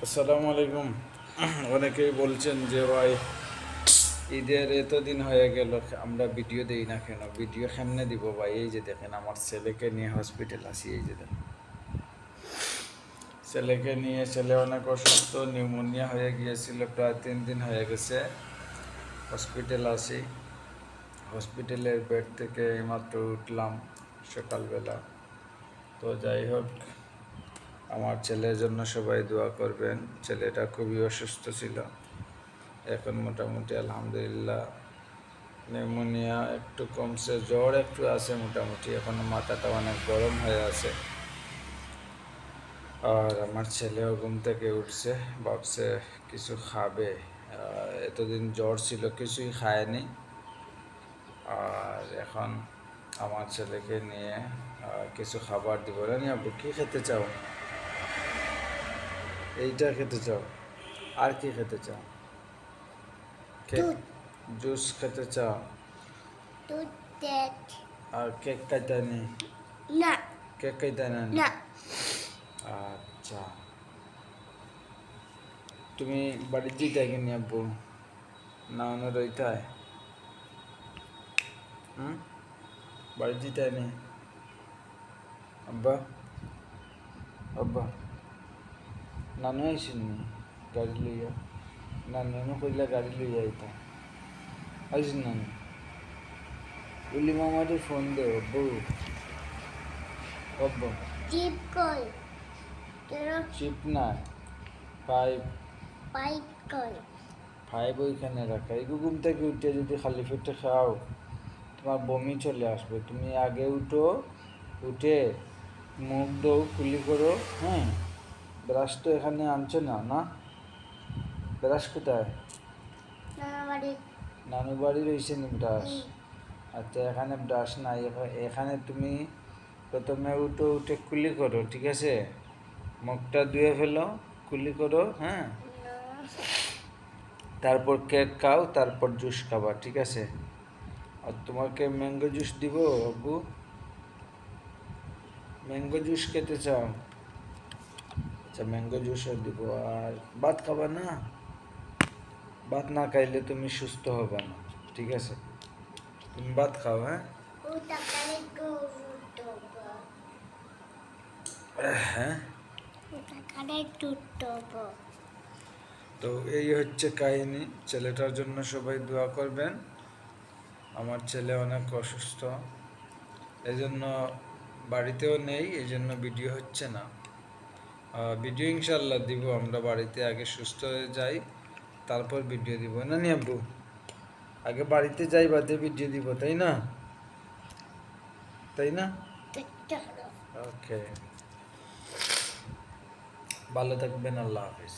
আসসালামু আলাইকুম। অনেকেই বলছেন যে ভাই ঈদের এতদিন হয়ে গেল আমরা ভিডিও দেই না কেন, ভিডিও কেমনে দিব ভাই? এই যে দেখেন আমার ছেলেকে নিয়ে হসপিটাল আসি, এই যে দেখেন ছেলেকে নিয়ে, ছেলে অনেক অসুস্থ, নিউমোনিয়া হয়ে গিয়েছিল, প্রায় 3 দিন হয়ে গেছে। হসপিটাল আসি, হসপিটালের বেড থেকে এইমাত্র উঠলাম সকালবেলা। তো যাই হোক, আমার ছেলের জন্য সবাই দোয়া করবেন। ছেলেটা খুবই অসুস্থ ছিল, এখন মোটামুটি আলহামদুলিল্লাহ নিউমোনিয়া একটু কমছে, জ্বর একটু আছে মোটামুটি, এখনো মাথাটা অনেক গরম হয়ে আছে। আর আমার ছেলেও ঘুম থেকে উঠছে, ভাবছে কিছু খাবে। এতদিন জ্বর ছিল, কিছুই খায়নি। আর এখন আমার ছেলেকে নিয়ে কিছু খাবার দিব। রানি আব্বু, কী খেতে চাও? এইটা খেতে চাও? আর কি খেতে চাও? কেক, জুস খেতে চাও? দুধ কেক আর কেক খাইতে নেই? না কেক খাইতে না? না আচ্ছা, তুমি বাড়ির যেতে কিনি আব্বু, না অন্য রইতায়? হুম, বাড়ির যেতে নেই আব্বা? আব্বা, নানু আইসিনি গাড়ি লইয়া? নানু কইলা গাড়ি লইয়া আইতা, আইসি নানু? উলি মামারে ফোন দে আব্বু। আব্বা, চিপ কই কেন চিপ না, পাইপ। পাইপ কই ফাইভ ওইখানে রাখা। এই ঘুম থেকে উঠে যদি খালি পেটে খাও তোমার বমি চলে আসবে। তুমি আগে উঠো, উঠে মুখ দৌ কুলি করো। হ্যাঁ, ব্রাশ তো এখানে আনছো না? না, ব্রাশ কোথায়? না বাড়ি নানু বাড়ি রয়েছে নি ব্রাশ? আচ্ছা, এখানে ব্রাশ নাই। এখানে তুমি প্রথমে উঠো, উঠে কুলি করো, ঠিক আছে? মুখটা ধুয়ে ফেলো, কুলি করো। হ্যাঁ, তারপর কেক খাও, তারপর জুস খাবা, ঠিক আছে? আর তোমাকে ম্যাঙ্গো জুস দিব আব্বু? ম্যাঙ্গো জুস খেতে চাও? আচ্ছা, ম্যাঙ্গো জুসও দিব। আর ভাত খাবা না? ভাত না খাইলে তুমি সুস্থ হবে না, ঠিক আছে? তুমি ভাত খাও, হ্যাঁ? ও টাকারে দুধ হ্যাঁ, ও টাকারে দুধ তো এই হচ্ছে কাহিনী। ছেলেটার জন্য সবাই দোয়া করবেন। আমার ছেলে অনেক অসুস্থ, এই জন্য বাড়িতেও নেই, এই জন্য ভিডিও হচ্ছে না। ভিডিও ইনশাল্লাহ দিব আমরা, বাড়িতে আগে সুস্থ হয়ে যাই, তারপর ভিডিও দিব। না নি আব্বু? আগে বাড়িতে যাই, বাদে ভিডিও দিব, তাই না? তাই না? ওকে, ভালো থাকবেন, আল্লাহ হাফিজ।